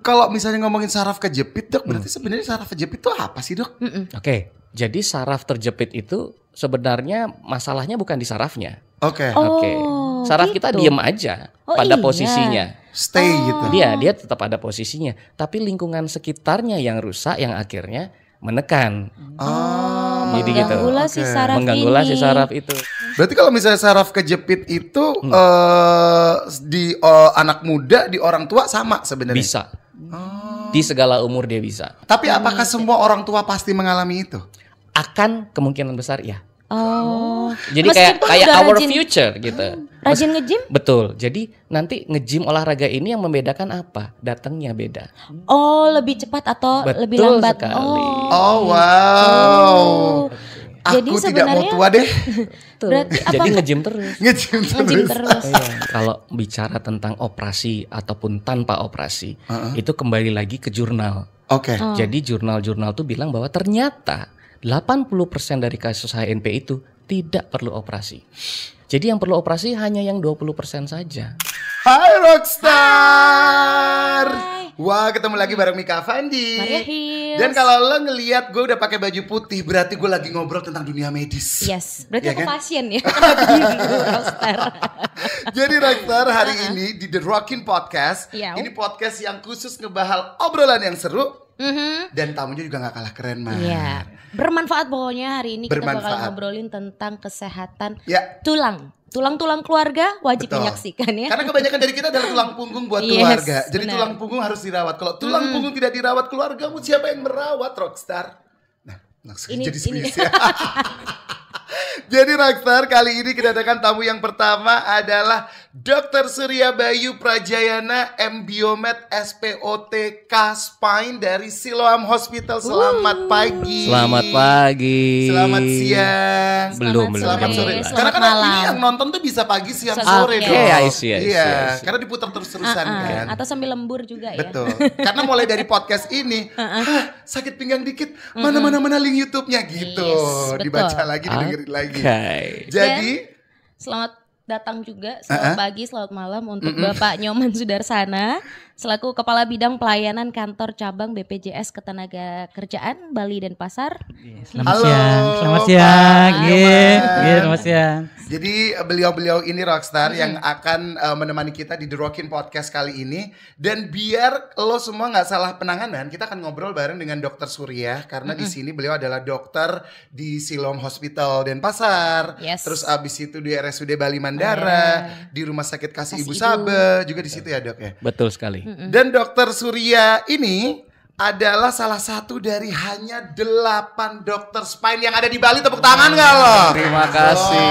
kalau misalnya ngomongin saraf kejepit dok, berarti sebenarnya saraf kejepit itu apa sih dok? Oke, jadi saraf terjepit itu sebenarnya masalahnya bukan di sarafnya. Oke. Saraf kita gitu. diem aja pada posisinya. Stay gitu. Dia tetap ada posisinya, tapi lingkungan sekitarnya yang rusak yang akhirnya menekan. Jadi gitu. Mengganggulah si saraf Mengganggulah si ini. saraf itu. Berarti kalau misalnya saraf kejepit itu di anak muda, di orang tua sama sebenarnya. Bisa. Di segala umur dia bisa. Tapi apakah semua orang tua pasti mengalami itu? Akan kemungkinan besar ya. Jadi Meskipun kayak udah our rajin- future gitu. Rajin nge-gym? Betul. Jadi nanti nge-gym olahraga ini yang membedakan apa? Datangnya beda. Lebih cepat atau Betul lebih lambat? sekali. Oh wow. Jadi Aku tidak mau sebenarnya- tua deh. Berarti Jadi nge-gym terus. Nge-gym nge-gym terus. terus. Iya. Kalau bicara tentang operasi ataupun tanpa operasi, itu kembali lagi ke jurnal. Oke. Jadi jurnal-jurnal tuh bilang bahwa ternyata 80% dari kasus HNP itu tidak perlu operasi. Jadi yang perlu operasi hanya yang 20% saja. Hai Rockstar. Hai. Wah, ketemu lagi bareng Mika Fandi. Maria Hills. Dan kalau lo ngelihat gue udah pakai baju putih, berarti gue lagi ngobrol tentang dunia medis. Yes, berarti Iya aku kan? pasien ya. Rockstar. Jadi Rockstar hari ini di The Rockin' Podcast, Iya. ini podcast yang khusus ngebahas obrolan yang seru dan tamunya juga gak kalah keren, Mar. Iya. Bermanfaat pokoknya hari ini kita bakal Bermanfaat. ngobrolin tentang kesehatan Ya. tulang keluarga wajib Betul. menyaksikan ya. Karena kebanyakan dari kita adalah tulang punggung buat Yes, keluarga. Jadi benar. tulang punggung harus dirawat. Kalau tulang punggung tidak dirawat, keluargamu siapa yang merawat, Rockstar? Nah, langsung Ini- jadi ini. serius ya. Jadi Rockstar, kali ini kedatangan tamu yang pertama adalah Dr. Surya Bayu Prajayana, M. Biomed SPOTK Spine dari Siloam Hospital. Selamat pagi. Selamat pagi. Selamat siang. Belum, Selamat jam sore. sebelas. Karena kan Selamat ini malam. yang nonton tuh bisa pagi, siang, Oke, sore dong. I see. Iya, karena diputar terus-terusan kan. Atau sambil lembur juga ya. Betul. Karena mulai dari podcast ini, sakit pinggang dikit, mana link YouTube-nya gitu. Yes, betul. Dibaca lagi, didengerin lagi. Oke. Jadi, Selamat datang juga, selamat pagi, selamat malam untuk Bapak Nyoman Sudarsana selaku Kepala Bidang Pelayanan Kantor Cabang BPJS Ketenagakerjaan Bali Denpasar. Selamat Halo, siang. Selamat Pak siang. Nyoman. Selamat siang. jadi beliau-beliau ini Rockstar yang akan menemani kita di The Rockin' Podcast kali ini. Dan biar lo semua nggak salah penanganan, kita akan ngobrol bareng dengan Dr. Surya karena di sini beliau adalah dokter di Siloam Hospital Denpasar. Yes. Terus abis itu di RSUD Bali Mandara, di Rumah Sakit Kasih Ibu Sabe juga di situ ya dok ya. Betul sekali. Dan Dr. Surya ini adalah salah satu dari hanya 8 dokter spine yang ada di Bali. Tepuk tangan nggak lo? Terima kasih.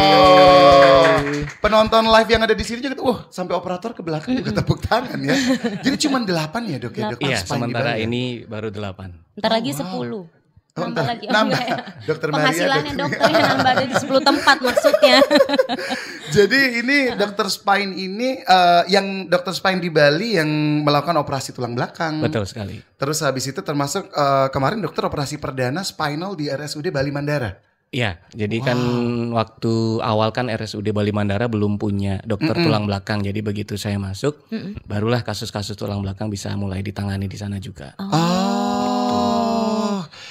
Penonton live yang ada di sini juga, sampai operator ke belakang juga tepuk tangan ya. Jadi cuma 8 ya dok ya dokter Iya, spine di sementara Bali ya? ini baru 8. Ntar lagi 10. Nambah lagi. nambah. enggak ya. Dokter Maria, Penghasilannya dokter- dokternya nambah ada di 10 tempat maksudnya. Jadi ini dokter spine ini yang dokter spine di Bali yang melakukan operasi tulang belakang. Betul sekali. Terus habis itu termasuk kemarin dokter operasi perdana spinal di RSUD Bali Mandara. Iya, jadi kan waktu awal kan RSUD Bali Mandara belum punya dokter tulang belakang. Jadi begitu saya masuk, barulah kasus-kasus tulang belakang bisa mulai ditangani di sana juga.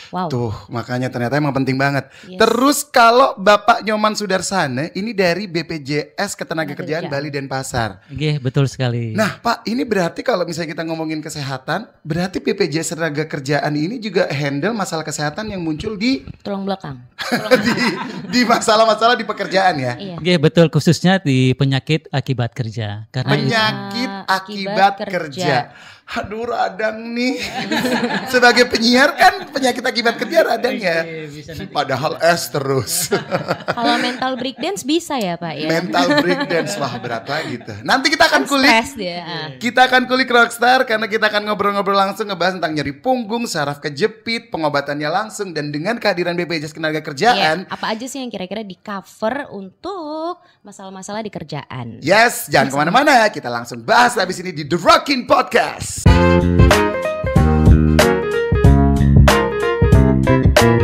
Wow. Tuh, makanya ternyata emang penting banget. Yes. Terus kalau Bapak Nyoman Sudarsana ini dari BPJS Ketenagakerjaan Bali Denpasar. Oke, betul sekali. Nah, Pak, ini berarti kalau misalnya kita ngomongin kesehatan, berarti BPJS Ketenagakerjaan ini juga handle masalah kesehatan yang muncul di Tulang belakang. di masalah-masalah di pekerjaan ya. Iya. Oke, betul khususnya di penyakit akibat kerja. Karena Penyakit akibat akibat kerja. Aduh, radang nih. Sebagai penyiar kan penyakit akibat kerja radang ya. Padahal S terus. Kalau mental breakdance bisa ya Pak ya? Mental breakdance, wah berat lagi tuh. Nanti kita akan kulik. Stres dia. Kita akan kulik Rockstar karena kita akan ngobrol-ngobrol langsung ngebahas tentang nyeri punggung, saraf kejepit, pengobatannya langsung dan dengan kehadiran BPJS Ketenagakerjaan. Iya, apa aja sih yang kira-kira di cover untuk masalah-masalah di kerjaan? Yes, jangan kemana-mana. Kita langsung bahas habis ini di The Rockin' Podcast.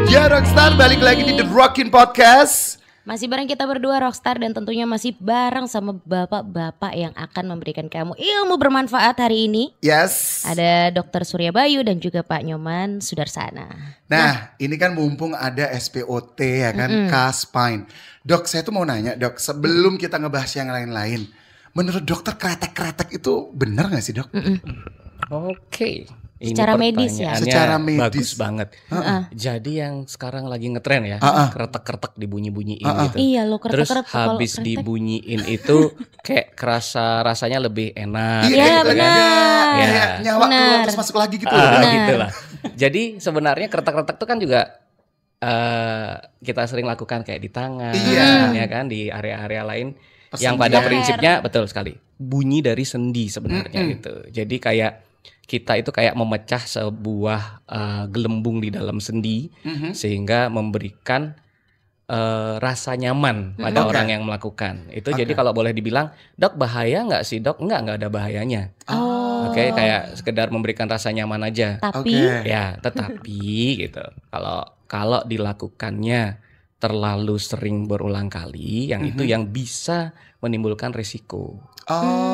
Ya Rockstar, balik lagi di The Rockin' Podcast. Masih bareng kita berdua Rockstar dan tentunya masih bareng sama bapak-bapak yang akan memberikan kamu ilmu bermanfaat hari ini. Yes. Ada Dr. Surya Bayu dan juga Pak Nyoman Sudarsana. Nah, ini kan mumpung ada SPOT ya kan, K-Spine. Dok, saya tuh mau nanya dok, sebelum kita ngebahas yang lain-lain, menurut dokter kretek-kretek itu benar gak sih dok? Oke. Ini Secara medis ya? Secara medis. Bagus banget. Jadi yang sekarang lagi ngetren ya, kretek-kretek dibunyi-bunyiin gitu. Iya lo Terus kretek-kretek. habis dibunyiin itu kayak rasanya lebih enak. Iya, gitu benar. Kan. Ya. Kayak nyawa keluar Benar. terus masuk lagi gitu. Gitu lah. Jadi sebenarnya kretek-kretek itu kan juga kita sering lakukan kayak di tangan, Iya. ya kan, di area-area lain. Persendian. Yang pada prinsipnya betul sekali bunyi dari sendi sebenarnya gitu. Jadi kayak kita itu kayak memecah sebuah gelembung di dalam sendi sehingga memberikan rasa nyaman pada orang yang melakukan itu. Jadi kalau boleh dibilang, dok bahaya nggak sih dok? Nggak ada bahayanya. Oke, kayak sekedar memberikan rasa nyaman aja. Tapi Ya, tetapi gitu. Kalau dilakukannya terlalu sering berulang kali, yang itu yang bisa menimbulkan risiko.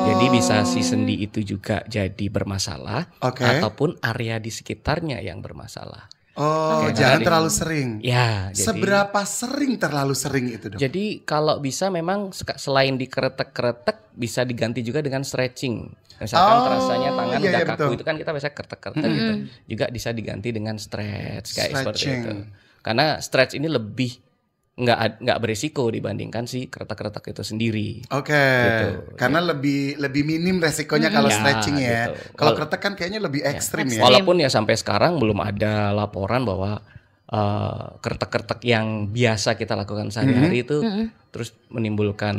Jadi bisa si sendi itu juga jadi bermasalah, ataupun area di sekitarnya yang bermasalah. Jangan terlalu sering. Ya, jadi, seberapa sering terlalu sering itu dok? Jadi kalau bisa memang selain dikeretek-keretek bisa diganti juga dengan stretching. Misalkan rasanya tangan udah kaku betul. itu kan kita biasa keretek-keretek gitu. Juga bisa diganti dengan stretch kayak seperti itu. Karena stretch ini lebih nggak berisiko dibandingkan si keretek-keretek itu sendiri. Gitu. Karena lebih minim resikonya kalau stretching ya. Gitu. Kalau kretek kan kayaknya lebih ekstrim ya. Walaupun ya sampai sekarang belum ada laporan bahwa keretek-keretek yang biasa kita lakukan sehari-hari itu terus menimbulkan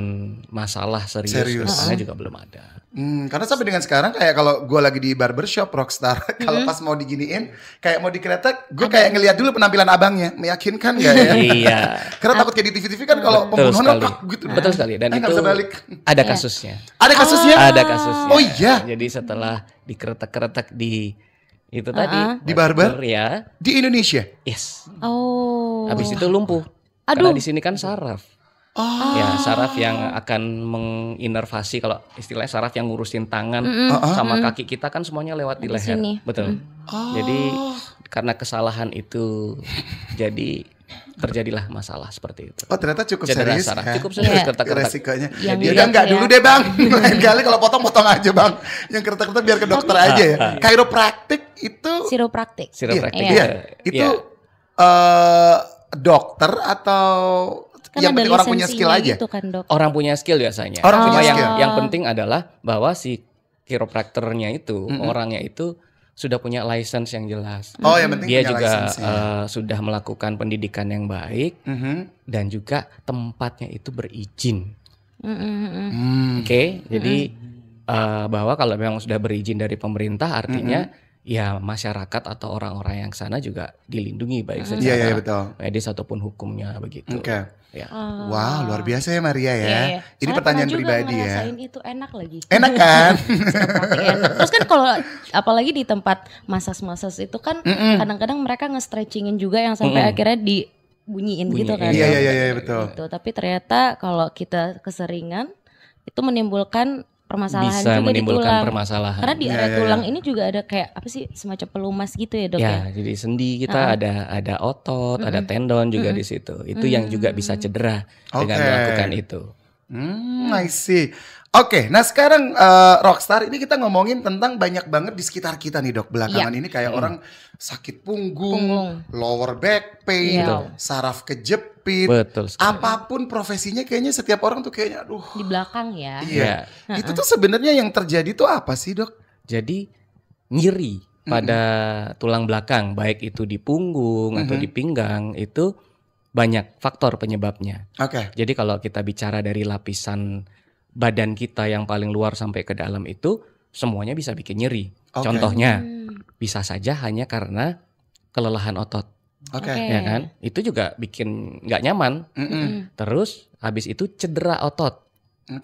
masalah serius. Karena juga belum ada. Karena sampai dengan sekarang kayak kalau gue lagi di barbershop Rockstar, kalau pas mau diginiin, kayak mau dikretek, gue kayak ngeliat dulu penampilan abangnya, meyakinkan gak ya? Iya. Karena takut kayak di TV-TV kan kalau pembunuhan gitu. Betul sekali. Dan itu ada kasusnya. Ada kasusnya? Ada kasusnya. Oh iya. Jadi setelah dikeretek-keretek di itu tadi di barber ya di Indonesia. Yes. Oh. Habis itu lumpuh. Karena di sini kan saraf. Ya, saraf yang akan menginervasi, kalau istilahnya saraf yang ngurusin tangan sama kaki kita kan semuanya lewat di leher. Sini. Betul. Jadi karena kesalahan itu jadi terjadilah masalah seperti itu. Oh ternyata cukup Cedera serius saraf. ya. Cukup serius keretek-keretek. Resikonya. Yang Ya udah enggak ya. dulu deh bang. Lain kali kalau potong-potong aja bang. Yang keretek-keretek biar ke dokter aja ya. Chiropractic itu. Chiropractic. Chiropractic. Iya. Itu dokter atau Kan yang ada penting orang punya skill lisensinya aja. gitu kan, Dok. Orang punya skill biasanya. Orang punya Cuma skill. yang penting adalah bahwa si chiropractornya itu, orangnya itu sudah punya license yang jelas. Oh yang penting Dia punya juga license ya. sudah melakukan pendidikan yang baik dan juga tempatnya itu berizin. Oke, jadi bahwa kalau memang sudah berizin dari pemerintah artinya ya masyarakat atau orang-orang yang sana juga dilindungi baik secara betul. medis ataupun hukumnya begitu. Oke. Ya. Wah luar biasa ya Maria ya. Iya. Ini Saya pertanyaan pernah pribadi juga ya. ngerasain itu enak lagi. Enak kan? Chiropractic enak. Terus kan kalau apalagi di tempat massage itu kan kadang-kadang mereka nge-stretchingin juga yang sampai akhirnya dibunyiin gitu kan. Iya betul. Gitu. Tapi ternyata kalau kita keseringan itu menimbulkan permasalahan Bisa juga di menimbulkan tulang. permasalahan. Karena di area tulang ini juga ada kayak apa sih semacam pelumas gitu ya, Dok ya. Ya, jadi sendi kita ada otot, ada tendon juga di situ. Itu yang juga bisa cedera dengan melakukan itu. I see. Oke, nah sekarang Rockstar ini kita ngomongin tentang banyak banget di sekitar kita nih dok. Belakangan ini kayak orang sakit punggung, lower back pain, saraf kejepit. Betul sekali. Apapun profesinya kayaknya setiap orang tuh kayaknya aduh. Di belakang ya. Iya. Itu tuh sebenarnya yang terjadi tuh apa sih dok? Jadi nyeri pada tulang belakang, baik itu di punggung atau di pinggang, itu banyak faktor penyebabnya. Oke. Jadi kalau kita bicara dari lapisan badan kita yang paling luar sampai ke dalam itu semuanya bisa bikin nyeri. Contohnya bisa saja hanya karena kelelahan otot. Oke. Ya kan? Itu juga bikin nggak nyaman. Terus habis itu cedera otot.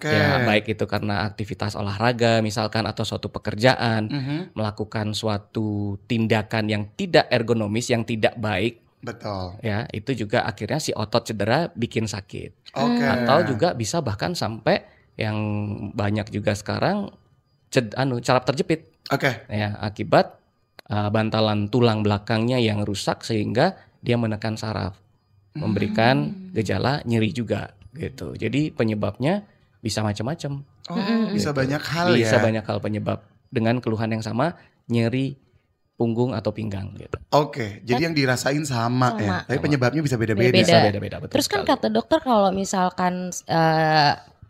Ya, baik itu karena aktivitas olahraga misalkan atau suatu pekerjaan, melakukan suatu tindakan yang tidak ergonomis, yang tidak baik, Betul. Ya, itu juga akhirnya si otot cedera bikin sakit. Oke. Atau juga bisa bahkan sampai yang banyak juga sekarang saraf terjepit. Oke. Ya, akibat bantalan tulang belakangnya yang rusak sehingga dia menekan saraf, memberikan gejala nyeri juga gitu. Jadi penyebabnya bisa macam-macam. Bisa Gitu. banyak hal ya. Bisa banyak hal penyebab dengan keluhan yang sama, nyeri punggung atau pinggang gitu. Oke, jadi yang dirasain sama ya, tapi Sama. penyebabnya bisa beda-beda. Beda-beda. Bisa beda-beda, betul Terus kan sekali. kata dokter kalau misalkan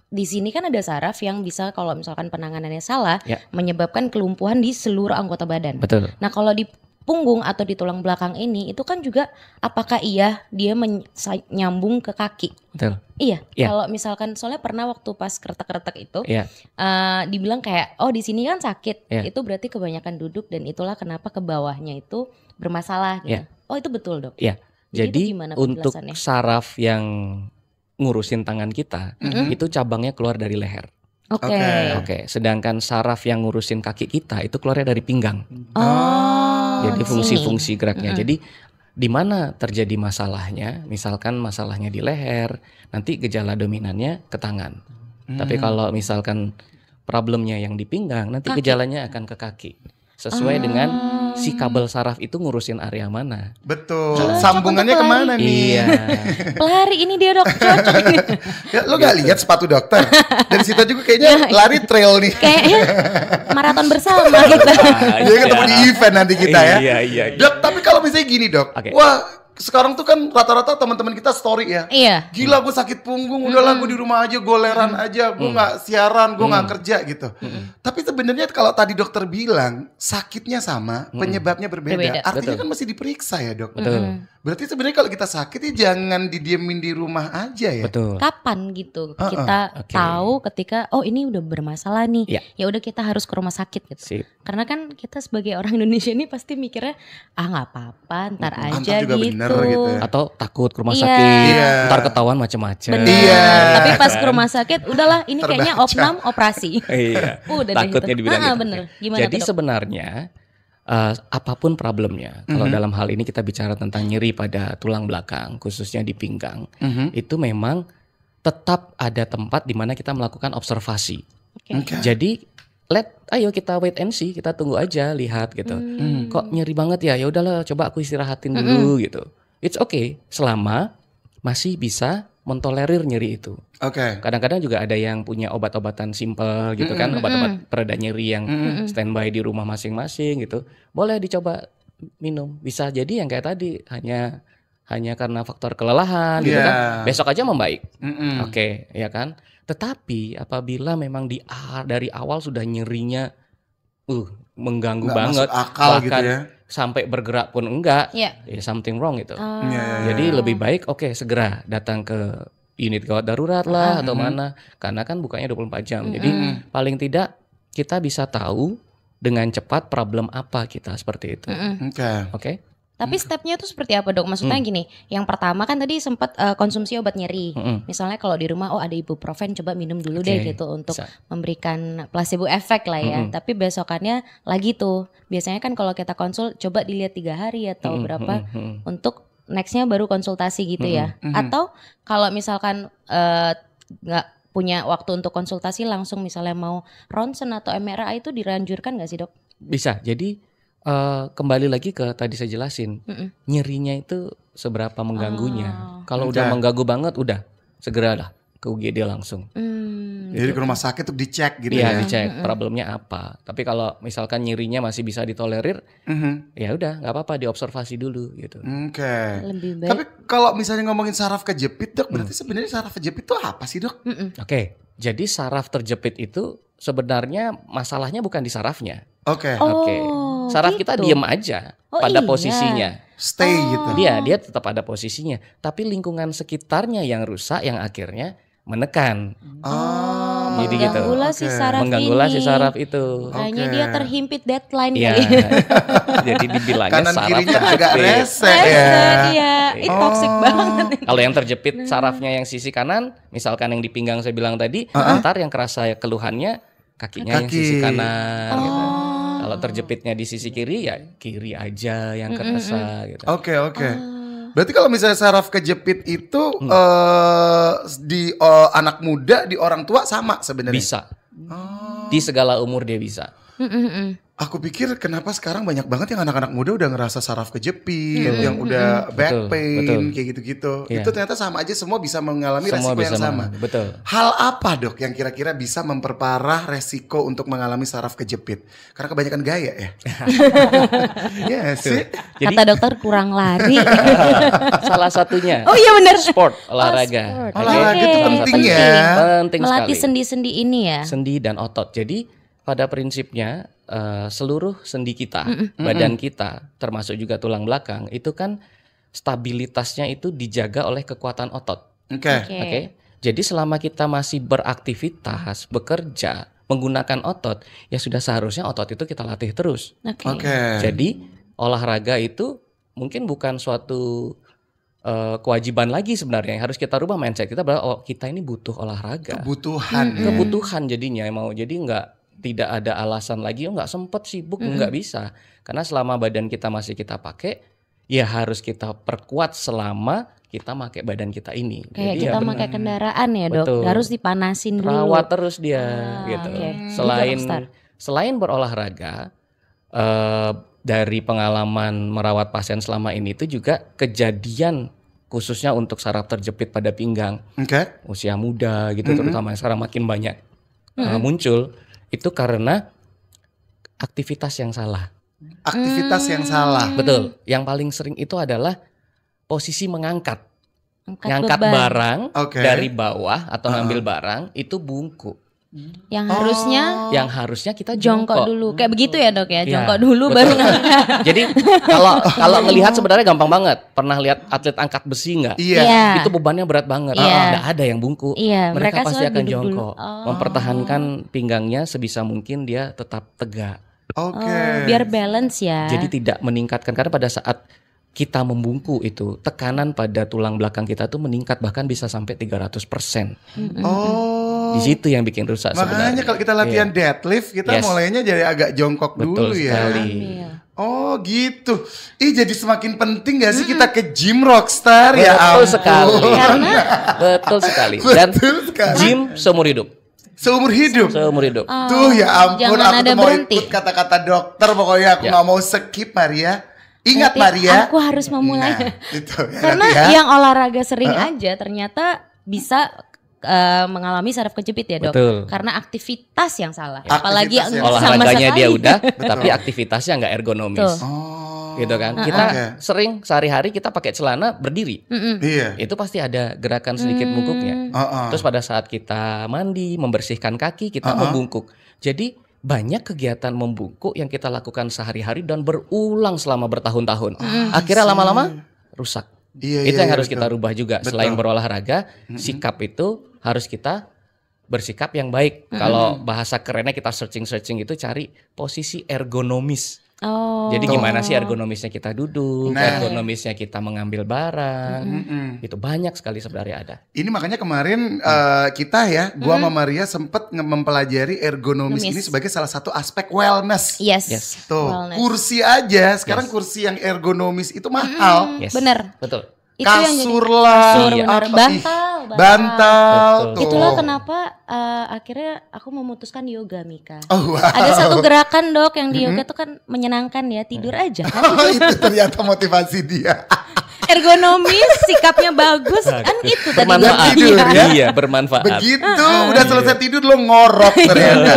di sini kan ada saraf yang bisa kalau misalkan penanganannya salah Ya. menyebabkan kelumpuhan di seluruh anggota badan. Betul. Nah kalau di punggung atau di tulang belakang ini itu kan juga apakah dia nyambung ke kaki? Betul. Iya. Iya. Kalau misalkan soalnya pernah waktu pas kretek-kretek itu Iya. dibilang kayak di sini kan sakit. Iya. Itu berarti kebanyakan duduk dan itulah kenapa ke bawahnya itu bermasalah gitu. Iya. Oh itu betul dok. Iya. Jadi Jadi itu gimana untuk penjelasannya? saraf yang ngurusin tangan kita itu cabangnya keluar dari leher. Oke. Oke. Oke, sedangkan saraf yang ngurusin kaki kita itu keluarnya dari pinggang. Oh, Jadi di fungsi-fungsi sini. geraknya. Jadi di mana terjadi masalahnya? Misalkan masalahnya di leher, nanti gejala dominannya ke tangan. Tapi kalau misalkan problemnya yang di pinggang, nanti Kaki. gejalanya akan ke kaki. Sesuai dengan si kabel saraf itu ngurusin area mana. Betul. Cocok Sambungannya untuk kemana nih? Iya. Pelari ini dia dok, cocok ini. Ya, lo gak lihat sepatu dokter? Dari situ juga kayaknya lari trail nih. Kayaknya maraton bersama kita. Dia ketemu di event nanti kita ya. Iya, iya. Dok, tapi kalau misalnya gini dok, Oke. wah sekarang tuh kan rata-rata teman-teman kita story ya. Iya. Gila gue sakit punggung, udahlah gue di rumah aja, goleran aja, gue nggak siaran, gue nggak kerja gitu. Tapi sebenarnya kalau tadi dokter bilang sakitnya sama, penyebabnya berbeda. Berbeda. Artinya Betul. kan masih diperiksa ya dok. Betul. Berarti sebenarnya kalau kita sakit ya jangan didiemin di rumah aja ya. Betul. Kapan gitu kita Oke. tahu ketika ini udah bermasalah nih. Iya. Ya udah kita harus ke rumah sakit gitu. Sip. Karena kan kita sebagai orang Indonesia ini pasti mikirnya nggak apa-apa, ntar aja Ntar juga gitu. bener gitu ya. Atau takut ke rumah Iya. sakit, Iya. ntar ketahuan macam-macam. Bener. Iya. Tapi pas ke rumah sakit, udahlah ini kayaknya Terbaca. opnam operasi. Iya. Udah deh Takutnya gitu. dibilang gitu. Bener. Oke. Gimana Jadi tuh, Dok? sebenarnya apapun problemnya, kalau dalam hal ini kita bicara tentang nyeri pada tulang belakang, khususnya di pinggang, itu memang tetap ada tempat di mana kita melakukan observasi. Oke. Jadi ayo kita wait and see, kita tunggu aja, lihat gitu. Kok nyeri banget ya? Ya udahlah, coba aku istirahatin dulu gitu. It's okay selama masih bisa mentolerir nyeri itu. Oke. Kadang-kadang juga ada yang punya obat-obatan simple gitu kan, obat-obat pereda nyeri yang standby di rumah masing-masing gitu. Boleh dicoba minum. Bisa jadi yang kayak tadi hanya karena faktor kelelahan gitu Iya. kan. Besok aja membaik. Mm-mm. Oke, ya kan? Tetapi apabila memang dari awal sudah nyerinya mengganggu Nggak banget, masuk akal bahkan gitu ya. sampai bergerak pun enggak, Iya. ya something wrong gitu. Iya, iya, Jadi lebih baik segera datang ke unit gawat darurat lah atau mana, karena kan bukanya 24 jam. Jadi paling tidak kita bisa tahu dengan cepat problem apa kita seperti itu. Oke. Oke? Tapi stepnya tuh seperti apa dok? Maksudnya gini, yang pertama kan tadi sempat konsumsi obat nyeri. Misalnya kalau di rumah ada ibuprofen, coba minum dulu deh Oke, gitu untuk bisa. memberikan placebo efek lah ya. Tapi besokannya lagi tuh, biasanya kan kalau kita konsul coba dilihat 3 hari atau berapa untuk nextnya baru konsultasi gitu ya. Atau kalau misalkan nggak punya waktu untuk konsultasi langsung misalnya mau ronsen atau MRI itu dianjurkan nggak sih dok? Bisa. Jadi kembali lagi ke tadi saya jelasin, nyerinya itu seberapa mengganggunya. Kalau udah mengganggu banget, udah segeralah ke UGD langsung. Jadi ke rumah sakit untuk dicek gitu Iya, ya. dicek problemnya apa. Tapi kalau misalkan nyerinya masih bisa ditolerir, ya udah nggak apa-apa, diobservasi dulu gitu. Oke. Lebih baik. Tapi kalau misalnya ngomongin saraf kejepit dok, berarti sebenarnya saraf kejepit itu apa sih dok? Oke, jadi saraf terjepit itu sebenarnya masalahnya bukan di sarafnya. Oke. Oke, saraf kita gitu. diem aja pada Iya. posisinya. Stay gitu. Dia tetap ada posisinya, tapi lingkungan sekitarnya yang rusak yang akhirnya menekan. Oh. Jadi gitu. Mengganggulah si saraf Mengganggulah si ini. saraf itu. Kayaknya Oke. dia terhimpit deadline Iya. kali. Jadi dibilangnya Kanan saraf kirinya agak terjepit. rese ya. Iya, itu toxic banget. Kalau yang terjepit sarafnya yang sisi kanan, misalkan yang di pinggang saya bilang tadi, ntar yang kerasa keluhannya kakinya yang Kaki. sisi kanan. Gitu. Kalau terjepitnya di sisi kiri ya kiri aja yang kerasa gitu. Oke oke. Berarti kalau misalnya saraf kejepit itu di anak muda, di orang tua sama sebenarnya. Bisa. Di segala umur dia bisa. Aku pikir kenapa sekarang banyak banget yang anak-anak muda udah ngerasa saraf kejepit, yang udah back pain, kayak gitu-gitu. Iya. Itu ternyata sama aja, semua bisa mengalami Semua resiko bisa yang sama. mengalami, betul. Hal apa dok yang kira-kira bisa memperparah resiko untuk mengalami saraf kejepit? Karena kebanyakan gaya ya. Iya sih. Jadi Kata dokter kurang lari. salah satunya. Oh iya benar. Sport, olahraga. sport. Oke. Olahraga itu Oke. penting ya. Penting Melatih sekali. sendi-sendi ini ya. Sendi dan otot. Jadi pada prinsipnya seluruh sendi kita, badan kita, termasuk juga tulang belakang, itu kan stabilitasnya itu dijaga oleh kekuatan otot. Oke. Oke. Jadi selama kita masih beraktivitas, bekerja, menggunakan otot, ya sudah seharusnya otot itu kita latih terus. Oke. Jadi olahraga itu mungkin bukan suatu kewajiban lagi sebenarnya. Yang harus kita rubah mindset kita bahwa kita ini butuh olahraga. Kebutuhan. ya. Kebutuhan jadinya jadi tidak ada alasan lagi nggak sempet sibuk nggak bisa, karena selama badan kita masih kita pakai ya harus kita perkuat selama kita pakai badan kita ini. Kayak Jadi kita ya pakai kendaraan ya dok, Betul. harus dipanasin dulu. rawat terus dia gitu. oke. Selain berolahraga, dari pengalaman merawat pasien selama ini itu juga kejadian khususnya untuk saraf terjepit pada pinggang Oke. usia muda gitu, terutama yang sekarang makin banyak muncul, itu karena aktivitas yang salah. Aktivitas yang salah. Betul. Yang paling sering itu adalah posisi mengangkat Angkat beban. barang Oke. dari bawah atau ngambil barang itu bungkuk. Yang harusnya Yang harusnya kita jongkok dulu. Kayak begitu ya dok ya, Iya, jongkok dulu betul. baru ngangkat. Jadi kalau ngelihat sebenarnya gampang banget. Pernah lihat atlet angkat besi nggak? Iya. Iya. Itu bebannya berat banget. Iya. Nggak ada yang bungkuk. Iya, Mereka mereka pasti selalu akan duduk dulu. jongkok, Oh. mempertahankan pinggangnya sebisa mungkin dia tetap tegak. Oke. Oh, biar balance ya. Jadi tidak meningkatkan, karena pada saat kita membungkuk itu tekanan pada tulang belakang kita tuh meningkat bahkan bisa sampai 300%. Oh. Di situ yang bikin rusak Makanya sebenarnya. kalau kita latihan Iya. deadlift, kita Yes. mulainya jadi agak jongkok Betul dulu ya. sekali. Ambil. Oh gitu. Jadi semakin penting gak sih kita ke gym Rockstar ya? Betul ampun. sekali. Karena Betul sekali. Dan Betul sekali. gym seumur hidup. Seumur hidup. Seumur hidup. Tuh ya ampun, jangan aku ada tuh mau berhenti. ikut kata-kata dokter, pokoknya aku Ya. nggak mau skip Maria. Ingat berarti Maria. aku harus memulai. Nah, itu ya, Karena nanti ya. yang olahraga sering aja ternyata bisa mengalami saraf kejepit ya dok. Betul. Karena aktivitas yang salah. Aktivitas Apalagi yang sama Olahraganya sekali. dia udah, tapi aktivitasnya nggak ergonomis. Tuh. Oh. Gitu kan. Kita Oke. sering sehari-hari kita pakai celana berdiri. Iya. Itu pasti ada gerakan sedikit bungkuknya. Heeh. Terus pada saat kita mandi, membersihkan kaki, kita membungkuk. Jadi banyak kegiatan membungkuk yang kita lakukan sehari-hari dan berulang selama bertahun-tahun. Akhirnya lama-lama rusak. Iya, Itu iya, yang iya, harus betul. kita rubah juga. Betul. Selain berolahraga, sikap itu harus kita bersikap yang baik. Kalau bahasa kerennya kita searching itu cari posisi ergonomis. Oh. Jadi gimana sih ergonomisnya kita duduk, Nah. ergonomisnya kita mengambil barang. Itu banyak sekali sebenarnya ada. Ini makanya kemarin kita ya, gua sama Maria sempet mempelajari ergonomis ini sebagai salah satu aspek wellness. Yes. Tuh, Wellness. kursi aja sekarang kursi yang ergonomis itu mahal. Yes. Bener. Betul. Itu yang jadi Kasur lah, kasur, Iya. bener. apa, Bantal, ih, bantal. Betul. Tuh. Itulah kenapa akhirnya aku memutuskan yoga Mika. Oh, wow. Ada satu gerakan dok yang di yoga tuh kan menyenangkan ya, tidur aja kan. Oh, itu ternyata motivasi dia. Ergonomis, sikapnya bagus kan itu tadi. Bermanfaat. tidur ya. Iya, bermanfaat. Begitu udah selesai tidur lo ngorok ternyata.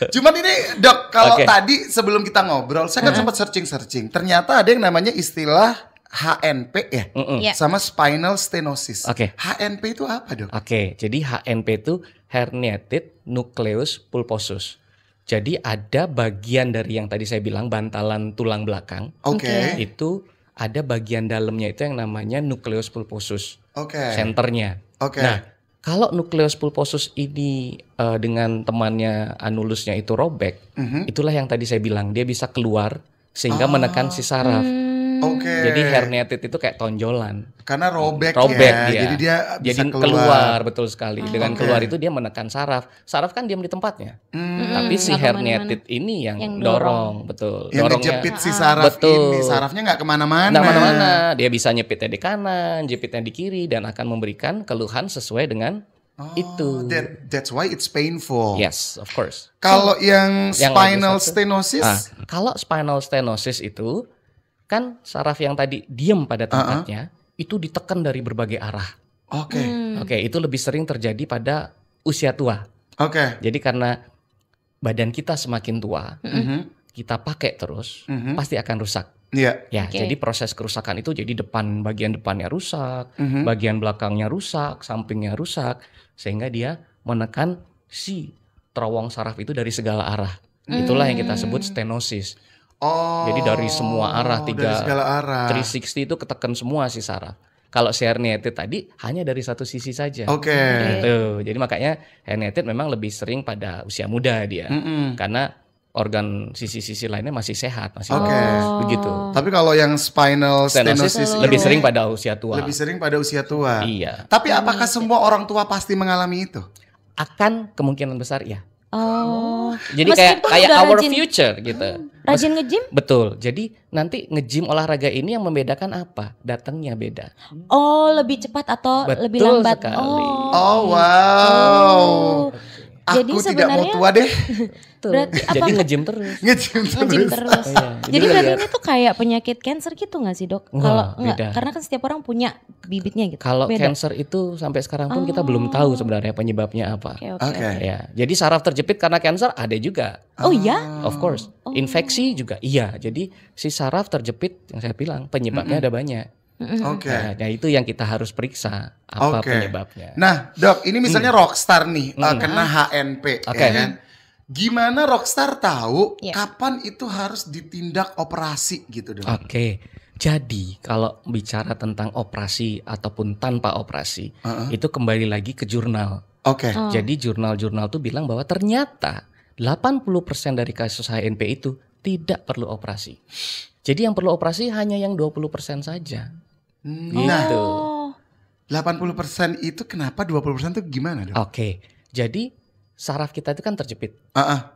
Cuman ini dok, kalau Oke. tadi sebelum kita ngobrol, saya kan sempat searching. Ternyata ada yang namanya istilah HNP ya, Iya. sama spinal stenosis. Oke. HNP itu apa dok? Oke, jadi HNP itu herniated nucleus pulposus. Jadi ada bagian dari yang tadi saya bilang bantalan tulang belakang. Oke. Itu ada bagian dalamnya itu yang namanya nucleus pulposus, Oke. senternya. Oke. Nah, kalau nucleus pulposus ini dengan temannya anulusnya itu robek, itulah yang tadi saya bilang dia bisa keluar sehingga menekan si saraf. Oke. Jadi herniated itu kayak tonjolan. Karena robek Robek ya. dia. Jadi dia bisa Jadi keluar betul sekali. Dengan Oke. keluar itu dia menekan saraf. Saraf kan diam di tempatnya. Tapi si nggak herniated ini yang Yang dorong, betul. Yang Dorongnya ngejepit si saraf Betul. ini. Sarafnya nggak kemana-mana. nggak mana-mana. Dia bisa nyepitnya di kanan, jepitnya di kiri, dan akan memberikan keluhan sesuai dengan itu. That's why it's painful. Yes, of course. Kalau yang Yang spinal lagi satu. stenosis, Kalau spinal stenosis itu kan saraf yang tadi diam pada tempatnya itu ditekan dari berbagai arah. oke, Oke, itu lebih sering terjadi pada usia tua. oke. Jadi karena badan kita semakin tua, Mhm. kita pakai terus, pasti akan rusak. Iya. Ya, Oke. jadi proses kerusakan itu jadi bagian depannya rusak, bagian belakangnya rusak, sampingnya rusak, sehingga dia menekan si terowong saraf itu dari segala arah. Itulah yang kita sebut stenosis. Oh. Jadi dari semua arah, dari segala arah. 360 itu ketekan semua si saraf. Kalau si herniated tadi hanya dari satu sisi saja. Oke. Gitu. Jadi makanya herniated memang lebih sering pada usia muda dia. Karena organ sisi-sisi lainnya masih sehat, masih Oke. bagus. Begitu. Tapi kalau yang spinal Stenosis stenosis lebih ini sering pada usia tua. lebih sering pada usia tua. Iya. Tapi apakah semua orang tua pasti mengalami itu? Akan kemungkinan besar ya. Oh. Jadi Meskipun kayak udah our rajin- future gitu. Rajin nge-gym? Betul. Jadi nanti nge-gym olahraga ini yang membedakan apa? Datangnya beda. Oh, lebih cepat atau Betul lebih lambat? sekali. Oh wow. Aku Jadi tidak mau sebenarnya tua deh. Tuh. Berarti Jadi apakah- nge-gym terus. Nge-gym nge-gym terus. Iya, Jadi jadi berarti lihat- ini tuh kayak penyakit cancer gitu gak sih, Dok? Wah, Kalau enggak, beda. karena kan setiap orang punya bibitnya gitu. Kalau Beda. cancer itu sampai sekarang pun kita belum tahu sebenarnya penyebabnya apa. Oke, oke. Oke. Ya, jadi saraf terjepit karena cancer ada juga. Oh iya? Of course. Infeksi juga iya. Jadi si saraf terjepit yang saya bilang penyebabnya ada banyak. Oke. Nah, itu yang kita harus periksa apa Oke. penyebabnya. Nah, Dok, ini misalnya rockstar nih kena HNP, Oke. ya kan? Gimana rockstar tahu Iya. kapan itu harus ditindak operasi gitu, Dok? Oke. Jadi kalau bicara tentang operasi ataupun tanpa operasi, itu kembali lagi ke jurnal. Oke. Jadi jurnal-jurnal tuh bilang bahwa ternyata 80% dari kasus HNP itu tidak perlu operasi. Jadi yang perlu operasi hanya yang 20% saja. Nah, Gitu. Oh. 80% itu kenapa 20% itu gimana, Dok? Oke. Jadi saraf kita itu kan terjepit. Ah,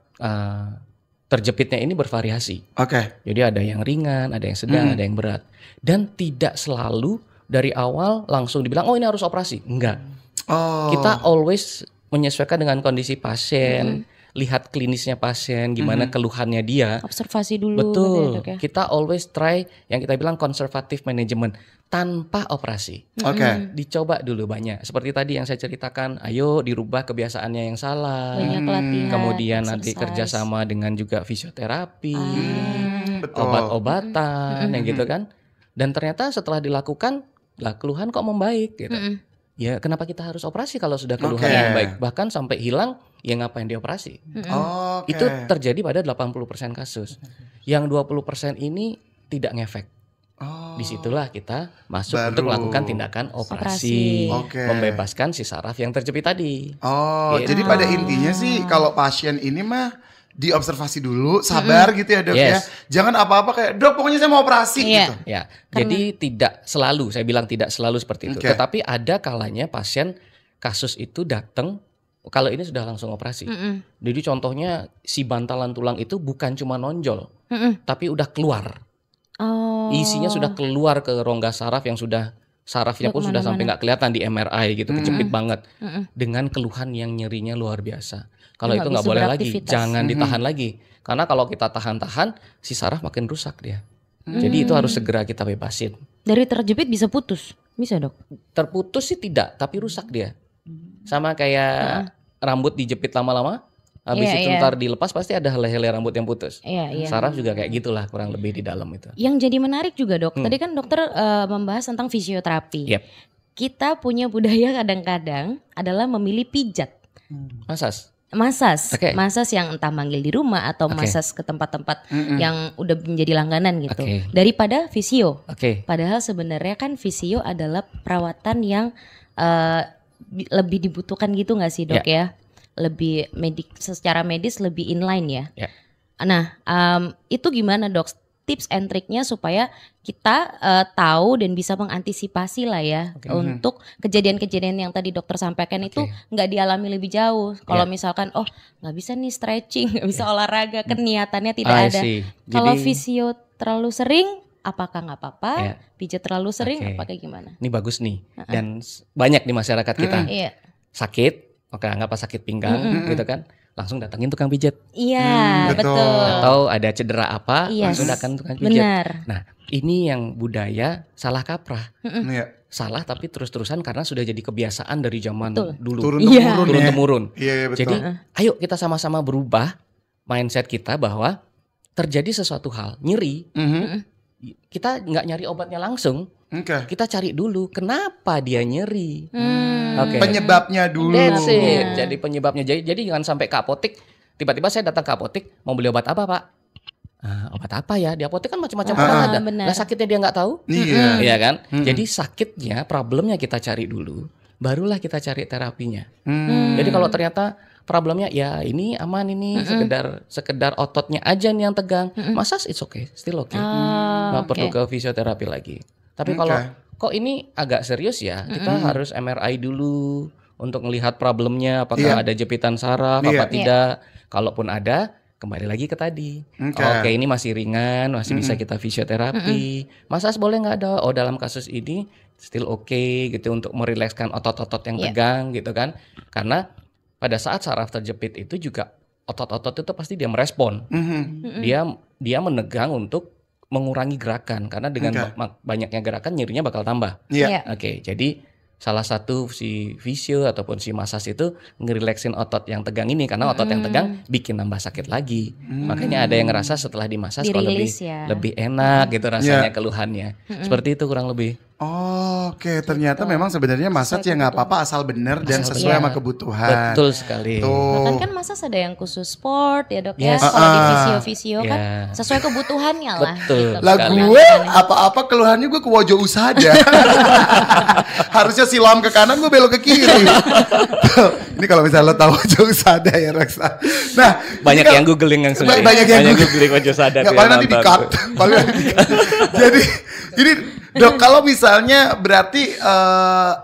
Terjepitnya ini bervariasi. Oke. Jadi ada yang ringan, ada yang sedang, ada yang berat. Dan tidak selalu dari awal langsung dibilang, oh ini harus operasi. Enggak. Oh. Kita always menyesuaikan dengan kondisi pasien, lihat klinisnya pasien, gimana keluhannya dia. Observasi dulu gitu ya, Betul. Dok ya. Kita always try yang kita bilang conservative management tanpa operasi. Oke. Dicoba dulu banyak. Seperti tadi yang saya ceritakan, ayo dirubah kebiasaannya yang salah. Banyak latihan. Kemudian nanti exercise. kerjasama dengan juga fisioterapi, Betul. obat-obatan, yang gitu kan. Dan ternyata setelah dilakukan, lah keluhan kok membaik gitu. Ya kenapa kita harus operasi kalau sudah keluhan Oke. yang baik? Bahkan sampai hilang, ya ngapain dioperasi? Oke. Itu terjadi pada 80% kasus. Yang 20% ini tidak ngefek. Oh. Disitulah kita masuk Baru. untuk melakukan tindakan operasi. Oke. Membebaskan si saraf yang terjepit tadi. Oh, Gitu. jadi pada intinya sih kalau pasien ini mah diobservasi dulu, sabar gitu ya, Dok ya. Yes. Jangan apa-apa kayak, "Dok, pokoknya saya mau operasi." Iya. gitu. Ya, jadi tidak selalu, saya bilang tidak selalu seperti itu. Oke. Tetapi ada kalanya pasien kasus itu datang kalau ini sudah langsung operasi. Jadi contohnya si bantalan tulang itu bukan cuma nonjol, tapi udah keluar. Oh. Isinya sudah keluar ke rongga saraf yang sudah sarafnya Udah pun sudah sampai nggak kelihatan di MRI gitu, kejepit banget. Dengan keluhan yang nyerinya luar biasa. Kalau Dia itu nggak nggak bisa boleh lagi, beraktivitas. jangan ditahan lagi. Karena kalau kita tahan-tahan, si saraf makin rusak dia. Jadi itu harus segera kita bebasin. Dari terjepit bisa putus. Bisa, Dok? Terputus sih tidak, tapi rusak dia. Sama kayak rambut dijepit lama-lama, habis Iya, itu iya. ntar dilepas pasti ada helai-helai rambut yang putus. Iya, iya. Saraf juga kayak gitulah kurang lebih di dalam itu. Yang jadi menarik juga, Dok. Tadi kan dokter membahas tentang fisioterapi. Yep. Kita punya budaya kadang-kadang adalah memilih pijat. Masas. Masas, Oke. masas yang entah manggil di rumah atau Oke. masas ke tempat-tempat yang udah menjadi langganan gitu. Oke. Daripada fisio. Oke. Padahal sebenarnya kan fisio adalah perawatan yang lebih dibutuhkan gitu nggak sih, Dok ya? Lebih secara medis lebih inline ya. Ya. Nah, itu gimana, Dok? tips and triknya supaya kita tahu dan bisa mengantisipasi lah ya untuk kejadian-kejadian yang tadi dokter sampaikan itu nggak dialami lebih jauh. Kalau misalkan nggak bisa nih stretching, nggak bisa olahraga, kan niatannya tidak ada. Kalau fisio terlalu sering, apakah nggak apa-apa? Pijat terlalu sering, apakah gimana? Ini bagus nih, dan banyak di masyarakat kita. Sakit, anggap sakit pinggang gitu kan, langsung datangin tukang pijat. Iya, betul. Atau ada cedera apa, langsung datang tukang pijat. Benar. Nah, ini yang budaya salah kaprah. Salah tapi terus-terusan karena sudah jadi kebiasaan dari zaman dulu. Turun-temurun. Iya, betul. Jadi, ayo kita sama-sama berubah mindset kita bahwa terjadi sesuatu hal, nyeri. Kita nggak nyari obatnya langsung. Kita cari dulu kenapa dia nyeri. Penyebabnya dulu. That's it. Jadi penyebabnya. Jadi jangan sampai ke apotek. Tiba-tiba saya datang ke apotek mau beli obat apa, Pak? Obat apa ya? Di apotek kan macam-macam obat ada. Lah sakitnya dia nggak tahu. Iya kan? Jadi sakitnya, problemnya kita cari dulu. Barulah kita cari terapinya. Jadi kalau ternyata problemnya ya ini aman ini sekedar ototnya aja nih yang tegang, massage it's okay, still okay. Nggak perlu ke fisioterapi lagi. Tapi kalau kok ini agak serius ya, kita harus MRI dulu untuk melihat problemnya, apakah ada jepitan saraf apa tidak. Kalaupun ada, kembali lagi ke tadi. Oke, ini masih ringan, masih bisa kita fisioterapi. Massage boleh nggak ada? Oh, dalam kasus ini still okay gitu untuk merilekskan otot-otot yang tegang gitu kan. Karena pada saat saraf terjepit itu juga otot-otot itu pasti dia merespon. Dia menegang untuk mengurangi gerakan karena dengan banyaknya gerakan nyerinya bakal tambah. Oke, jadi salah satu si fisio ataupun si massage itu ngerileksin otot yang tegang ini karena otot yang tegang bikin nambah sakit lagi. Makanya ada yang ngerasa setelah dimasas kok lebih enak gitu rasanya keluhannya. Seperti itu kurang lebih. Oke, ternyata memang sebenarnya massage ya nggak apa-apa asal benar dan sesuai sama kebutuhan. Betul sekali. Bahkan kan massage ada yang khusus sport ya dok ya. Kalau di fisio-fisio kan sesuai kebutuhannya lah. Betul. Gitu. Lah gue apa-apa keluhannya gue ke Wojo Usada. Harusnya silam ke kanan gue belok ke kiri. Ini kalau misalnya lo tahu Wojo Usada ya Reksa. Nah, banyak yang googling yang sendiri. Banyak yang googling Wojo Usada. Enggak, paling nanti di-cut. Jadi dok, kalau misalnya berarti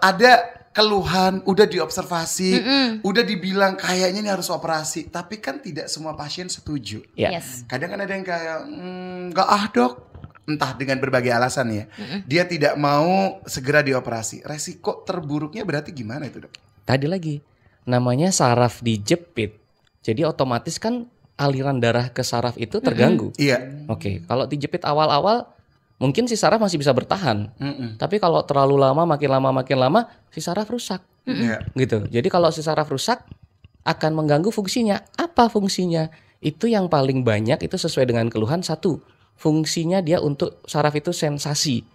ada keluhan, udah diobservasi, udah dibilang kayaknya ini harus operasi, tapi kan tidak semua pasien setuju. Kadang kan ada yang kayak nggak dok, entah dengan berbagai alasan ya, dia tidak mau segera dioperasi. Resiko terburuknya berarti gimana itu dok? Tadi lagi, namanya saraf dijepit, jadi otomatis kan aliran darah ke saraf itu terganggu. Oke, kalau dijepit awal-awal mungkin si saraf masih bisa bertahan, tapi kalau terlalu lama, makin lama, si saraf rusak, gitu. Jadi kalau si saraf rusak, akan mengganggu fungsinya. Apa fungsinya? Itu yang paling banyak itu sesuai dengan keluhan. Satu, fungsinya dia untuk saraf itu sensasi.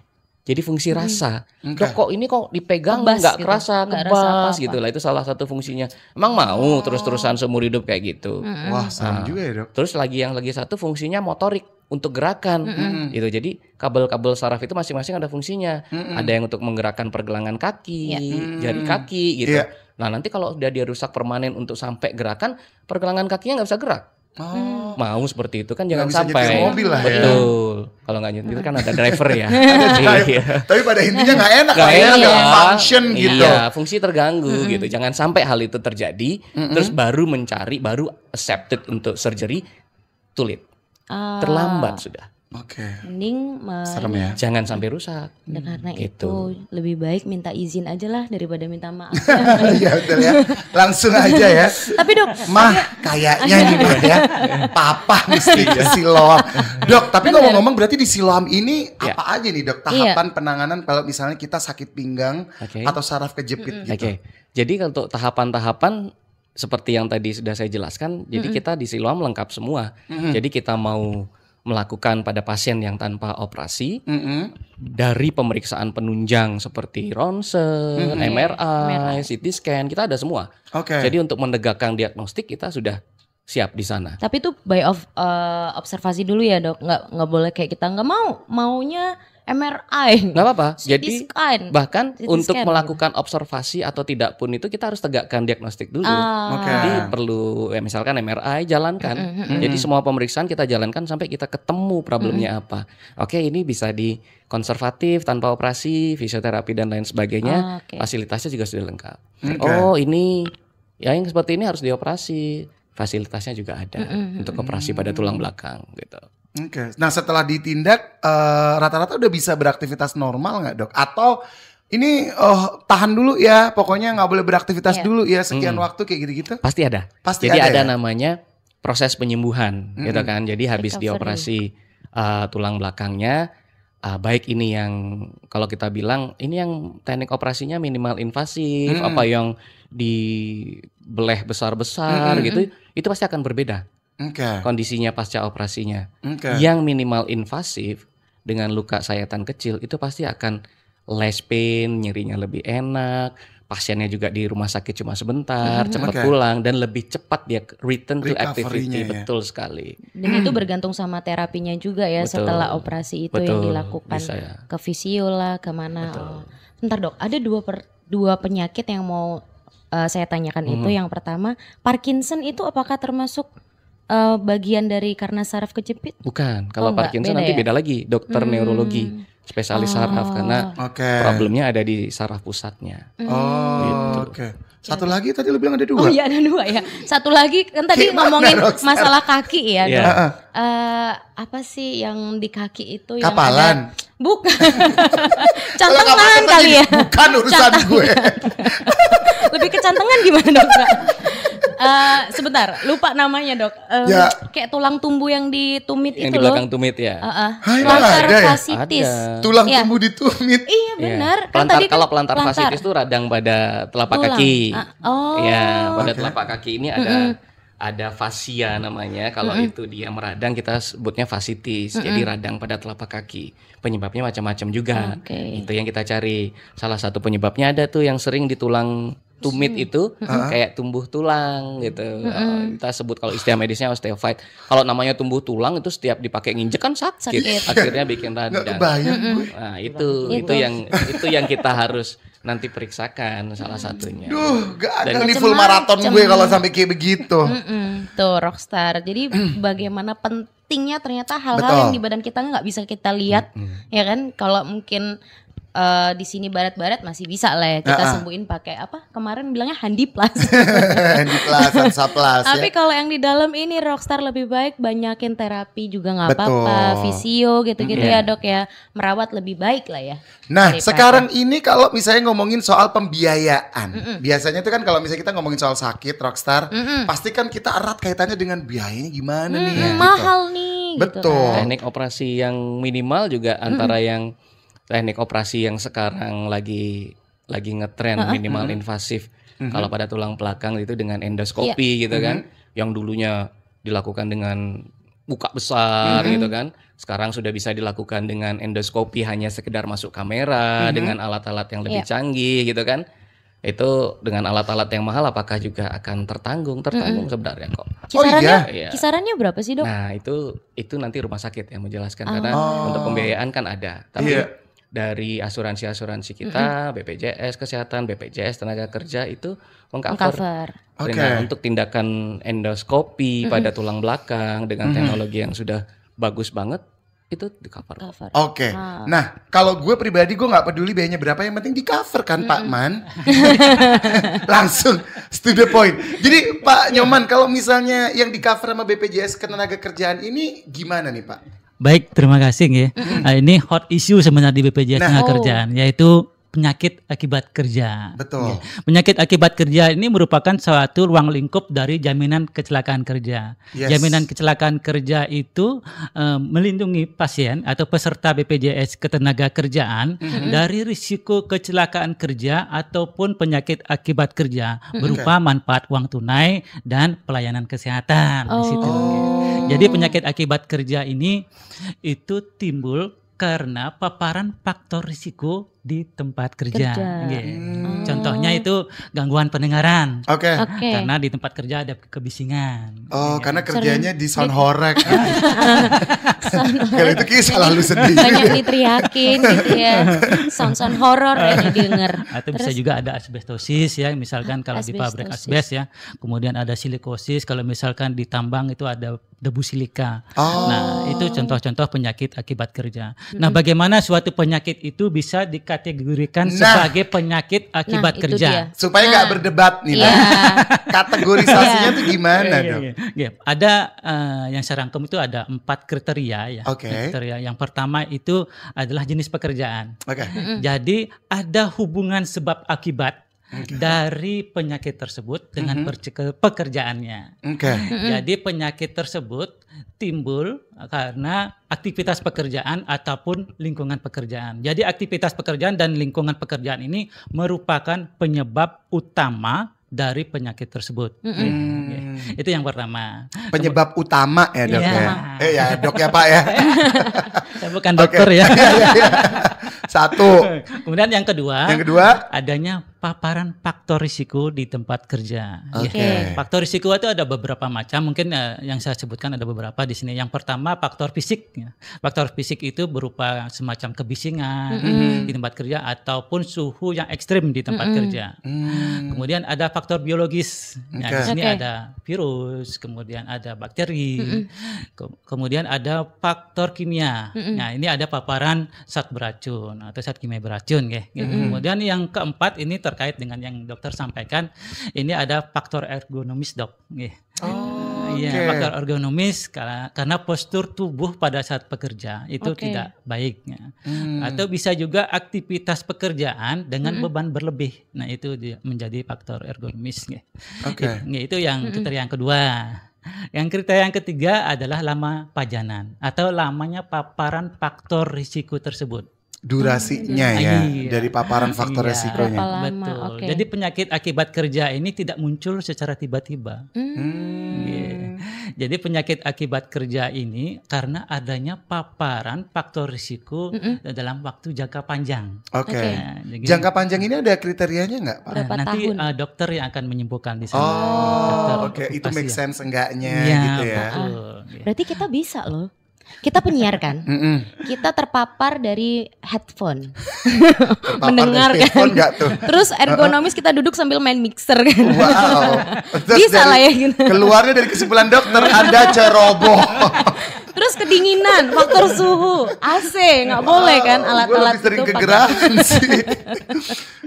Jadi fungsi rasa. Dok, kok ini kok dipegang nggak gitu, kerasa, kebas gitu lah. Itu salah satu fungsinya. Emang mau terus-terusan seumur hidup kayak gitu? Wah, serem juga ya dok. Terus yang lagi satu fungsinya motorik untuk gerakan, gitu. Jadi kabel-kabel saraf itu masing-masing ada fungsinya. Ada yang untuk menggerakkan pergelangan kaki, jari kaki, gitu. Nah nanti kalau udah dia rusak permanen untuk sampai gerakan, pergelangan kakinya nggak bisa gerak. Mau seperti itu kan, jangan sampai. Mobil lah ya. Betul. Kalau nggak nyetir kan ada driver ya. Tapi pada intinya nggak enak, nggak function gitu. Iya, fungsi terganggu gitu. Jangan sampai hal itu terjadi. Terus baru accepted untuk surgery, too late. Terlambat sudah. Oke. Mending serem ya. Jangan sampai rusak. Dan karena itu lebih baik minta izin aja lah daripada minta maaf. Iya betul ya. Langsung aja ya. Tapi dok, kayaknya nih dok ya, papa mesti ke siloam. Dok, tapi ngomong-ngomong berarti di siloam ini apa aja nih dok tahapan penanganan kalau misalnya kita sakit pinggang atau saraf kejepit gitu. Jadi untuk tahapan-tahapan seperti yang tadi sudah saya jelaskan, jadi kita di siloam lengkap semua. Jadi kita mau melakukan pada pasien yang tanpa operasi, dari pemeriksaan penunjang seperti ronsen, MRI, CT scan, kita ada semua. Jadi untuk menegakkan diagnostik kita sudah siap di sana. Tapi itu by observasi dulu ya dok, nggak boleh kayak kita nggak maunya MRI. Nggak apa-apa. CT Jadi scan. bahkan CT untuk scan melakukan observasi atau tidak pun itu kita harus tegakkan diagnostik dulu. Oke. Jadi perlu misalkan MRI jalankan. Jadi semua pemeriksaan kita jalankan sampai kita ketemu problemnya apa. Oke, ini bisa di konservatif tanpa operasi, fisioterapi dan lain sebagainya. Oke. Fasilitasnya juga sudah lengkap. Oke. Oh, ini ya yang seperti ini harus dioperasi. Fasilitasnya juga ada untuk operasi pada tulang belakang gitu. Oke. Nah setelah ditindak rata-rata udah bisa beraktivitas normal nggak dok? Atau ini tahan dulu ya, pokoknya nggak boleh beraktivitas dulu ya sekian waktu kayak gitu-gitu? Pasti ada. Pasti Jadi ada ada ya? namanya proses penyembuhan gitu kan. Jadi habis Recovery. dioperasi tulang belakangnya, baik ini yang kalau kita bilang ini yang teknik operasinya minimal invasif, apa yang dibeleh besar-besar gitu, itu pasti akan berbeda Oke. kondisinya pasca operasinya. Oke. Yang minimal invasif dengan luka sayatan kecil itu pasti akan less pain, nyerinya lebih enak, pasiennya juga di rumah sakit cuma sebentar, cepat Oke. pulang dan lebih cepat dia return to Recovery-nya activity. ya. Betul sekali. Dan itu bergantung sama terapinya juga ya Betul. setelah operasi itu yang Betul, dilakukan bisa ya. ke fisio lah kemana. Oh. Bentar dok, ada dua penyakit yang mau saya tanyakan itu. Yang pertama Parkinson itu apakah termasuk bagian dari karena saraf kejepit? Bukan, kalau enggak, Parkinson beda nanti ya? beda lagi, dokter neurologi, spesialis saraf karena Oke. problemnya ada di saraf pusatnya. Oh, oke. Satu lagi tadi lu bilang ada dua. Oh iya ada dua ya. Satu lagi kan tadi Gimana, ngomongin Rockstar? masalah kaki ya Iya. dok. Apa sih yang di kaki itu yang Kapalan. ada? Bukan. Kalau Cantengan kapalan kali tadi ya. bukan urusan gue. Lebih ke cantengan gimana dok? Sebentar, lupa namanya dok. Ya. Kayak tulang tumbuh yang di tumit Yang itu di loh. belakang tumit ya. Hai, emang Plantar ada ya? fasciitis. Ada. Tulang Iya. tumbuh di tumit. Iya Iya. benar. Kalau plantar fasciitis itu radang pada telapak Tulang. kaki. Oh. Ya, pada telapak kaki ini ada fascia namanya. Kalau itu dia meradang kita sebutnya fasciitis. Jadi radang pada telapak kaki. Penyebabnya macam-macam juga. Oke. Itu yang kita cari. Salah satu penyebabnya ada tuh yang sering di tulang tumit itu kayak tumbuh tulang gitu. Kita sebut kalau istilah medisnya osteophyte. Kalau namanya tumbuh tulang itu setiap dipakai nginjek kan sakit. Sakit. Akhirnya bikin Nggak radang. kebayang gue. Nah, itu yang kita harus nanti periksakan salah satunya. Duh, gak ada Dan nih full maraton gue kalau sampai kayak begitu. Tuh rockstar. Jadi bagaimana pentingnya ternyata hal-hal Betul. yang di badan kita nggak bisa kita lihat, ya kan? Kalau mungkin di sini barat-barat masih bisa lah ya kita sembuhin pakai apa? Kemarin bilangnya Handiplas. Handiplas, Hansaplas ya. Tapi kalau yang di dalam ini rockstar lebih baik banyakin terapi juga nggak apa-apa, Betul. fisio gitu-gitu ya dok ya, merawat lebih baik lah ya. Nah, daripada- sekarang ini kalau misalnya ngomongin soal pembiayaan. Biasanya itu kan kalau misalnya kita ngomongin soal sakit, Rockstar, pasti kan kita erat kaitannya dengan biayanya gimana nih ya, gitu. mahal nih. Gitu Betul. kan. Teknik operasi yang minimal juga antara yang teknik operasi yang sekarang lagi ngetren minimal invasif. Kalau pada tulang belakang itu dengan endoskopi gitu kan, yang dulunya dilakukan dengan buka besar gitu kan. Sekarang sudah bisa dilakukan dengan endoskopi hanya sekedar masuk kamera dengan alat-alat yang lebih canggih gitu kan. Itu dengan alat-alat yang mahal apakah juga akan tertanggung sebenarnya kok. Kisarannya, iya? kisarannya berapa sih dok? Nah, itu nanti rumah sakit yang menjelaskan karena untuk pembiayaan kan ada. Tapi Iya. dari asuransi kita, BPJS Kesehatan, BPJS Tenaga Kerja itu mengcover. Cover. Oke. Nah, untuk tindakan endoskopi pada tulang belakang dengan teknologi yang sudah bagus banget itu di cover. Cover. Oke. Nah, kalau gue pribadi gue nggak peduli biayanya berapa, yang penting di cover kan Pak Man. Langsung to the point. Jadi Pak Nyoman, kalau misalnya yang di cover sama BPJS Ketenagakerjaan ini gimana nih Pak? Baik, terima kasih ya. Ini hot issue sebenarnya di BPJS Nah. Tenagakerjaan, yaitu penyakit akibat kerja. Betul. Penyakit akibat kerja ini merupakan suatu ruang lingkup dari jaminan kecelakaan kerja. Yes. Jaminan kecelakaan kerja itu melindungi pasien atau peserta BPJS Ketenagakerjaan dari risiko kecelakaan kerja ataupun penyakit akibat kerja berupa manfaat uang tunai dan pelayanan kesehatan di situ. Jadi penyakit akibat kerja ini itu timbul karena paparan faktor risiko di tempat kerja. Kerja. Nggih. Contohnya itu gangguan pendengaran. Oke. Oke. Karena di tempat kerja ada kebisingan. Oh, Nggih. karena kerjanya di sound horek. Kalau itu kayak salah lu sendiri. Banyak diteriakin gitu ya. Sound horor yang didengar. Atau bisa juga ada asbestosis ya, misalkan kalau di pabrik asbes ya. Kemudian ada silikosis, kalau misalkan di tambang itu ada debu silika. Nah, itu contoh-contoh penyakit akibat kerja. Nah, bagaimana suatu penyakit itu bisa dikategorikan sebagai penyakit akibat itu kerja? dia. Supaya nggak berdebat nih. Iya. Kategorisasinya tuh gimana dong? Iya. Ada yang saya rangkum itu ada 4 kriteria ya. Oke. Kriteria yang pertama itu adalah jenis pekerjaan. Oke. Jadi ada hubungan sebab akibat dari penyakit tersebut dengan pekerjaannya. Oke. Jadi penyakit tersebut timbul karena aktivitas pekerjaan ataupun lingkungan pekerjaan. Jadi aktivitas pekerjaan dan lingkungan pekerjaan ini merupakan penyebab utama dari penyakit tersebut. Itu yang pertama. Penyebab utama ya dok Iya. ya. Ya dok ya pak ya. Saya bukan dokter ya. Iya. Satu. Kemudian yang kedua, adanya paparan faktor risiko di tempat kerja. Oke. Faktor risiko itu ada beberapa macam, mungkin yang saya sebutkan ada beberapa di sini. Yang pertama faktor fisik. Faktor fisik itu berupa semacam kebisingan di tempat kerja ataupun suhu yang ekstrim di tempat kerja. Kemudian ada faktor biologis. Nah, di sini ada virus, kemudian ada bakteri, kemudian ada faktor kimia. Nah, ini ada paparan zat beracun atau zat kimia beracun, ya. Kemudian yang keempat ini terkait dengan yang dokter sampaikan, ini ada faktor ergonomis, dok. Iya, faktor ergonomis karena postur tubuh pada saat bekerja itu tidak baik. Ya. Atau bisa juga aktivitas pekerjaan dengan beban berlebih. Nah, itu menjadi faktor ergonomis. Ya. Itu yang kriteria yang kedua. Yang kriteria yang ketiga adalah lama pajanan atau lamanya paparan faktor risiko tersebut. Durasinya ya, dari paparan faktor resikonya. Betul. Jadi penyakit akibat kerja ini tidak muncul secara tiba-tiba. Jadi penyakit akibat kerja ini karena adanya paparan faktor risiko dalam waktu jangka panjang. Nah, jangka panjang ini ada kriterianya nggak Pak? Berapa nanti tahun? Dokter yang akan menyimpulkan di sana. Itu make sense enggaknya gitu ya. Betul. Berarti kita bisa loh. Kita penyiar kan, kita terpapar dari headphone, mendengarkan. Terus ergonomis kita duduk sambil main mixer kan. Wow. Bisa lah ya gitu. Keluarnya dari kesimpulan dokter Anda ceroboh. Terus kedinginan, faktor suhu, AC nggak boleh kan alat-alat itu. Gue sering itu kegerahan sih.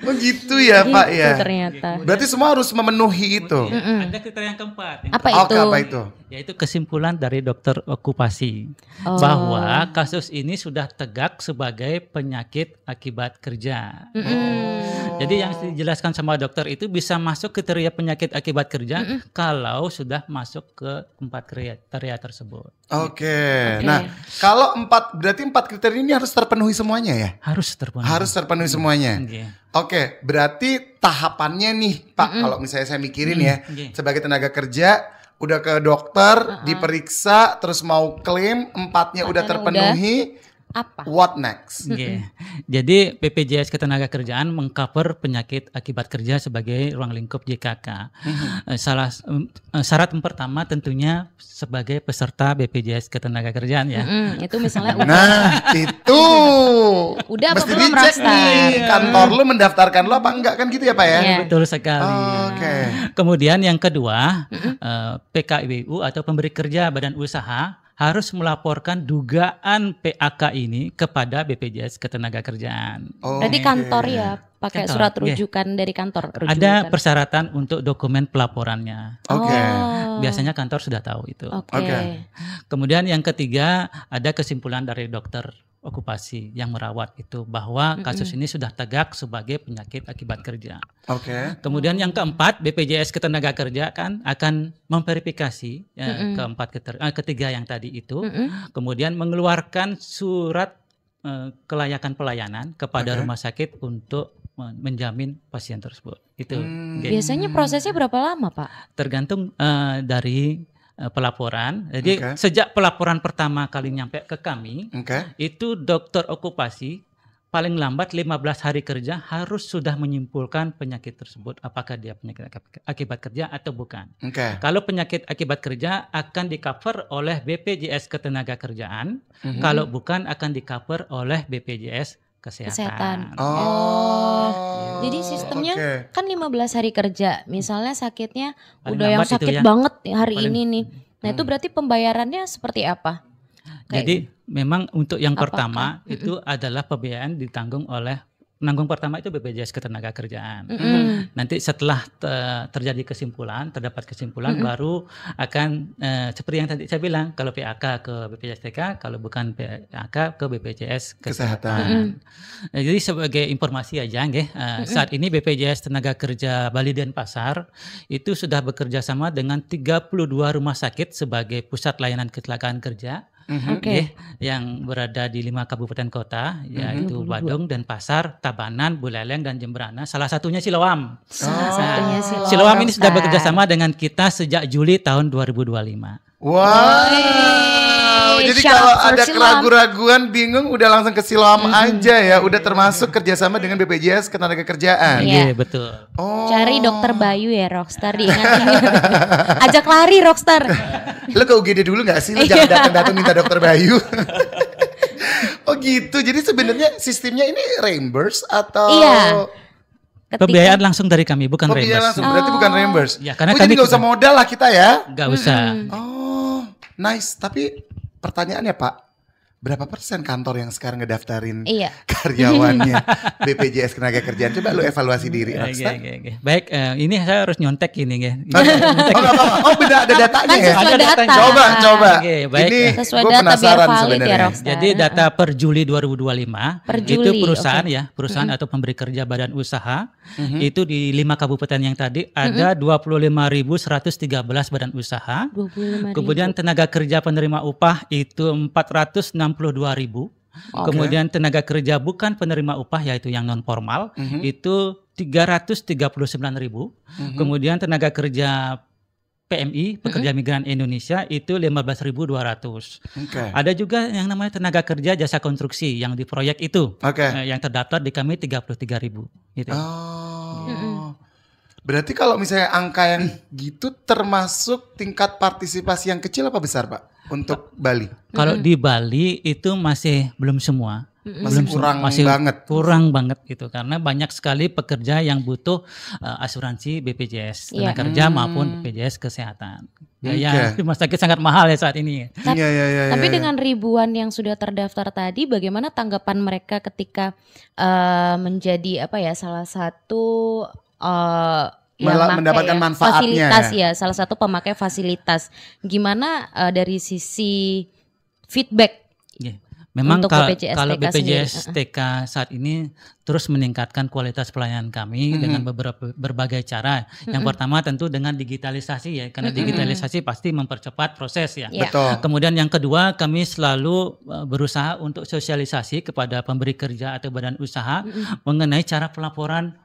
Oh gitu ya Pak ya. Ternyata. Berarti semua harus memenuhi itu. Ada kriteria yang keempat. Apa itu? Yaitu kesimpulan dari dokter okupasi bahwa kasus ini sudah tegak sebagai penyakit akibat kerja. Jadi yang dijelaskan sama dokter itu bisa masuk kriteria penyakit akibat kerja kalau sudah masuk ke 4 kriteria tersebut. Nah, kalau berarti 4 kriteria ini harus terpenuhi semuanya ya? Harus terpenuhi. Harus terpenuhi semuanya. Berarti tahapannya nih Pak, kalau misalnya saya mikirin ya, sebagai tenaga kerja udah ke dokter, diperiksa, terus mau klaim 4-nya udah terpenuhi. Apa? What next? Jadi BPJS Ketenagakerjaan mengcover penyakit akibat kerja sebagai ruang lingkup JKK. Syarat pertama tentunya sebagai peserta BPJS Ketenagakerjaan ya. Itu misalnya itu udah apa mesti belum dicek nih kantor lu mendaftarkan lu apa enggak kan gitu ya Pak ya? Betul sekali. Kemudian yang kedua, PKWU atau pemberi kerja badan usaha harus melaporkan dugaan PAK ini kepada BPJS Ketenagakerjaan. Berarti kantor ya, pakai surat rujukan dari kantor. Ada persyaratan untuk dokumen pelaporannya. Biasanya kantor sudah tahu itu. Kemudian yang ketiga, ada kesimpulan dari dokter okupasi yang merawat itu bahwa kasus ini sudah tegak sebagai penyakit akibat kerja. Kemudian yang keempat, BPJS Ketenagakerjaan akan memverifikasi ketiga yang tadi itu, kemudian mengeluarkan surat kelayakan pelayanan kepada rumah sakit untuk menjamin pasien tersebut. Itu. Biasanya prosesnya berapa lama Pak? Tergantung dari pelaporan. Jadi sejak pelaporan pertama kali nyampe ke kami, itu dokter okupasi paling lambat 15 hari kerja harus sudah menyimpulkan penyakit tersebut apakah dia penyakit akibat kerja atau bukan. Oke. Kalau penyakit akibat kerja akan di-cover oleh BPJS Ketenagakerjaan, kalau bukan akan di-cover oleh BPJS Kesehatan. Oh. Jadi sistemnya Oke. kan 15 hari kerja. Misalnya sakitnya Paling udah yang lambat itu sakit ya. banget hari Paling- ini nih. Nah itu berarti pembayarannya seperti apa? Jadi memang untuk yang Apakah- pertama itu adalah pembiayaan ditanggung oleh penanggung pertama itu BPJS Ketenagakerjaan. Nanti setelah terjadi kesimpulan, terdapat kesimpulan baru akan seperti yang tadi saya bilang, kalau PAK ke BPJS TK, kalau bukan PAK ke BPJS Kesehatan. Nah, jadi sebagai informasi aja, saat ini BPJS Tenaga Kerja Bali Denpasar itu sudah bekerja sama dengan 32 rumah sakit sebagai pusat layanan kecelakaan kerja. Oke. Yang berada di 5 kabupaten kota, yaitu Badung, Denpasar, Tabanan, Buleleng, dan Jembrana. Salah satunya Siloam. Salah satunya Siloam ini sudah Rockstar. bekerja sama dengan kita sejak Juli tahun 2025. Wow. Jadi shout kalau out for ada Siloam. keraguan-raguan, bingung, udah langsung ke Siloam aja ya. Udah termasuk kerjasama dengan BPJS Ketenagakerjaan. Iya. Iya, betul. Oh. Cari dokter Bayu ya Rockstar, diingat-ingat. Ajak lari Rockstar. Lo ke UGD dulu gak sih? Lo jangan datang-datang minta dokter Bayu. Oh gitu. Jadi sebenarnya sistemnya ini reimburse atau Iya. Pembiayaan langsung dari kami, bukan pembiayaan reimburse. langsung? Berarti bukan reimburse. Ya, karena jadi kami gak usah juga- modal lah kita ya. Gak usah. Oh, nice. Tapi pertanyaannya Pak, berapa persen kantor yang sekarang ngedaftarin Iya. karyawannya BPJS Ketenagakerjaan? Coba lu evaluasi diri, Rockstar. Oke. Baik, ini saya harus nyontek ini. Oh, nggak apa-apa. Oh, benar ada datanya Kan ya? sesuai Ada data. Coba. Oke, baik. Ini Sesuai gue data biar penasaran valid ya sebenarnya. Rockstar. Jadi data per Juli 2025 Per itu Juli, perusahaan oke. ya, perusahaan atau pemberi kerja badan usaha itu di 5 kabupaten yang tadi ada 25.113 badan usaha. 25.000. Kemudian tenaga kerja penerima upah itu 462.000. Kemudian tenaga kerja bukan penerima upah yaitu yang non formal itu 339.000. Kemudian tenaga kerja PMI, pekerja migran Indonesia itu 15.200. Oke. Ada juga yang namanya tenaga kerja jasa konstruksi yang di proyek itu. Oke. Yang terdaftar di kami 33.000 gitu. Oh. Berarti kalau misalnya angka yang gitu termasuk tingkat partisipasi yang kecil apa besar, Pak? Untuk Bali? Kalau di Bali itu masih belum semua. Masih Belum kurang masih banget. kurang banget gitu karena banyak sekali pekerja yang butuh asuransi BPJS Iya. tenaga kerja maupun BPJS kesehatan. Biaya Oke. rumah sakit sangat mahal ya saat ini. Iya. Tapi dengan ribuan yang sudah terdaftar tadi, bagaimana tanggapan mereka ketika menjadi salah satu yang pakai mendapatkan manfaatnya fasilitas ya, salah satu pemakai fasilitas. Gimana dari sisi feedback? Ya. Memang Untuk kalau BPJS kalau TK BPJS sendiri. TK saat ini terus meningkatkan kualitas pelayanan kami dengan berbagai cara. Yang pertama tentu dengan digitalisasi ya, karena digitalisasi pasti mempercepat proses ya. Iya. Betul. Kemudian yang kedua kami selalu berusaha untuk sosialisasi kepada pemberi kerja atau badan usaha mengenai cara pelaporan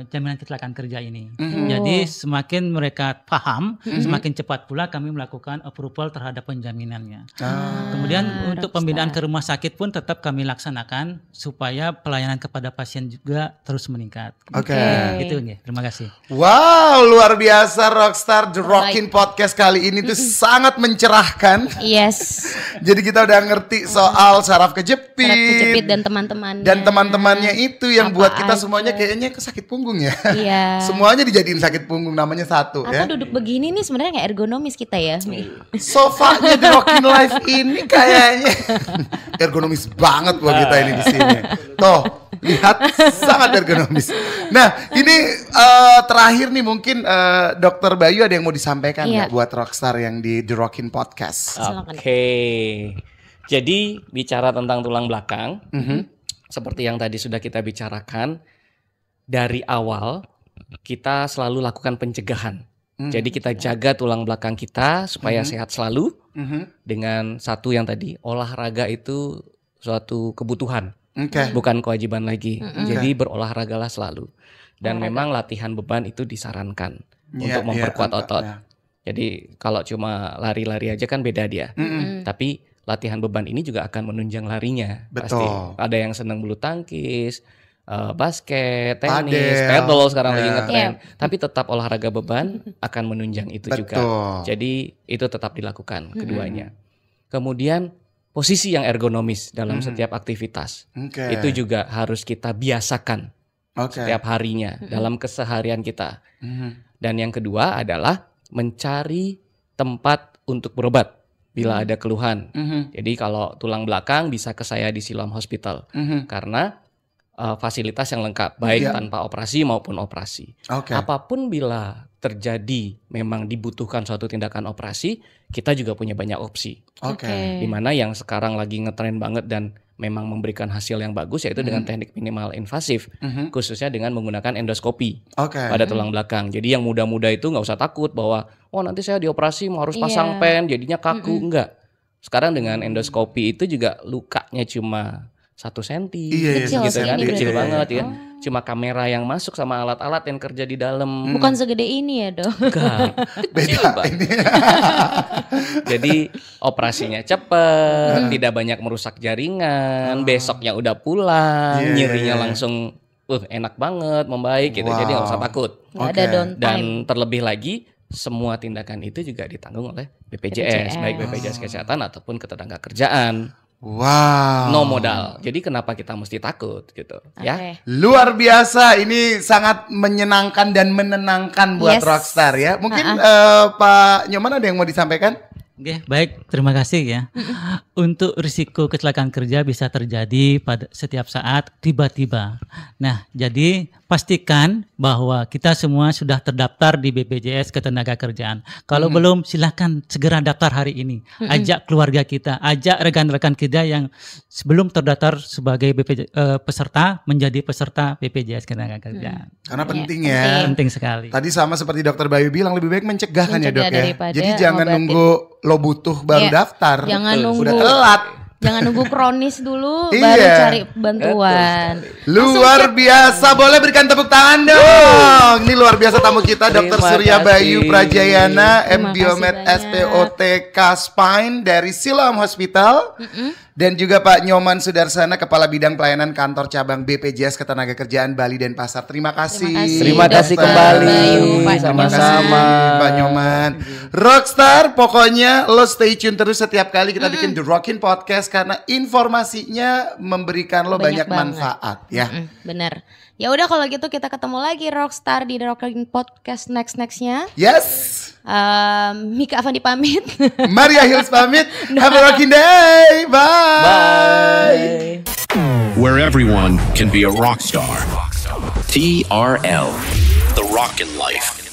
jaminan kecelakaan kerja ini. Jadi semakin mereka paham, semakin cepat pula kami melakukan approval terhadap penjaminannya. Kemudian untuk pembinaan ke rumah sakit pun tetap kami laksanakan supaya pelayanan kepada pasien juga terus meningkat. Oke. Gitu ya. Terima kasih. Wow, luar biasa Rockstar The Rockin' Podcast kali ini tuh sangat mencerahkan. Yes. Jadi kita udah ngerti soal saraf Saraf kejepit kejepit dan teman-temannya. dan teman-temannya itu yang Apa buat kita aja. semuanya kayaknya sakit punggung ya. Iya. Semuanya dijadiin sakit punggung namanya satu Atau ya. duduk begini nih sebenarnya nggak ergonomis kita ya. Sofanya The Rockin' Life ini kayaknya ergonomis banget buat kita ini di sini. Tuh, lihat sangat ergonomis. Nah, ini terakhir nih mungkin Dokter Bayu ada yang mau disampaikan Iya. nggak buat Rockstar yang di The Rockin' Podcast? Silakan. Oke. Jadi bicara tentang tulang belakang, seperti yang tadi sudah kita bicarakan, dari awal kita selalu lakukan pencegahan. Jadi kita jaga tulang belakang kita supaya sehat selalu dengan satu yang tadi, olahraga itu suatu kebutuhan, Oke. bukan kewajiban lagi. Jadi berolahragalah selalu. Dan memang latihan beban itu disarankan untuk memperkuat otot. Ya. Jadi kalau cuma lari-lari aja kan beda dia. Tapi latihan beban ini juga akan menunjang larinya. Betul. Pasti ada yang senang bulu tangkis, basket, tenis, padel sekarang lagi ngetren. Tapi tetap olahraga beban akan menunjang itu juga. Jadi itu tetap dilakukan keduanya. Kemudian posisi yang ergonomis dalam setiap aktivitas itu juga harus kita biasakan setiap harinya dalam keseharian kita. Dan yang kedua adalah mencari tempat untuk berobat bila ada keluhan. Jadi kalau tulang belakang bisa ke saya di Siloam Hospital karena fasilitas yang lengkap baik tanpa operasi maupun operasi. Apapun bila terjadi memang dibutuhkan suatu tindakan operasi, kita juga punya banyak opsi. Dimana yang sekarang lagi ngetren banget dan memang memberikan hasil yang bagus yaitu dengan teknik minimal invasif, khususnya dengan menggunakan endoskopi pada tulang belakang. Jadi yang muda-muda itu nggak usah takut bahwa nanti saya dioperasi harus pasang pen jadinya kaku. Enggak. Sekarang dengan endoskopi itu juga lukanya cuma 1 senti, kecil gitu kan, kecil banget ya. Oh. Cuma kamera yang masuk sama alat-alat yang kerja di dalam. Bukan segede ini ya dok? Enggak, kecil banget. Jadi operasinya cepat, tidak banyak merusak jaringan, besoknya udah pulang, nyirinya langsung enak banget, membaik gitu. Jadi nggak usah takut. Nggak ada downtime. Dan terlebih lagi semua tindakan itu juga ditanggung oleh BPJS, baik BPJS Kesehatan ataupun Ketenagakerjaan. No modal. Jadi kenapa kita mesti takut gitu ya? Luar biasa. Ini sangat menyenangkan dan menenangkan buat Rockstar ya. Mungkin Pak Nyoman ada yang mau disampaikan? Oke, baik, terima kasih ya. Untuk risiko kecelakaan kerja bisa terjadi pada setiap saat tiba-tiba. Nah, jadi pastikan bahwa kita semua sudah terdaftar di BPJS Ketenagakerjaan. Kalau belum, silakan segera daftar hari ini. Ajak keluarga kita, ajak rekan-rekan kita yang sebelum terdaftar sebagai peserta menjadi peserta BPJS Ketenagakerjaan. Karena penting ya. Penting sekali. Tadi sama seperti Dokter Bayu bilang, lebih baik mencegah kan ya dok ya. Jadi jangan ngobatin. nunggu lo butuh baru daftar. Jangan nunggu. Udah telat. Jangan nunggu kronis dulu baru cari bantuan. Luar biasa, boleh berikan tepuk tangan dong. Ini luar biasa tamu kita Dr. Surya Bayu Prajayana, MDiomed SPOTK Spine dari Siloam Hospital. Dan juga Pak Nyoman Sudarsana, Kepala Bidang Pelayanan Kantor Cabang BPJS Ketenagakerjaan Bali Denpasar. Terima kasih. Terima kasih kembali. Sama-sama Pak Nyoman. Rockstar, pokoknya lo stay tune terus setiap kali kita bikin The Rockin' Podcast karena informasinya memberikan lo banyak manfaat ya. Bener. Ya udah kalau gitu kita ketemu lagi Rockstar di The Rockin' Podcast nextnya. Yes. Mika Avandi pamit. Maria Hills pamit. Have a rocking day. Bye. Bye. Where everyone can be a rock star. TRL, The Rockin' Life.